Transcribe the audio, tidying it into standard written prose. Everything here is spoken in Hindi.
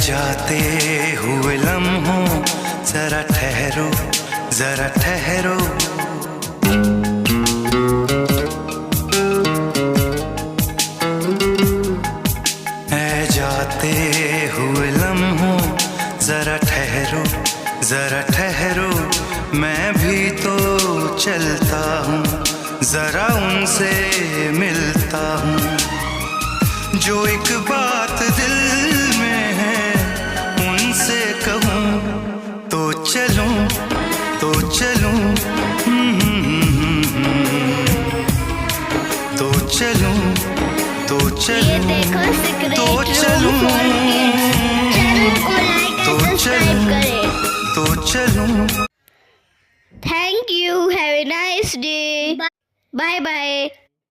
जाते हुए लम्हों जरा ठहरो, जरा ठहरो। ऐ जाते हुए लम्हों जरा ठहरो, जरा ठहरो। मैं भी तो चलता हूँ, जरा उनसे मिलता हूँ। जो एक बात दिल में है उनसे कहूँ तो चलूँ, तो चलूँ, तो चलूँ, तो चलूँ, तो चलूँ, तो चलूँ, तो चलूँ। Thank you. Have a nice day. Bye bye.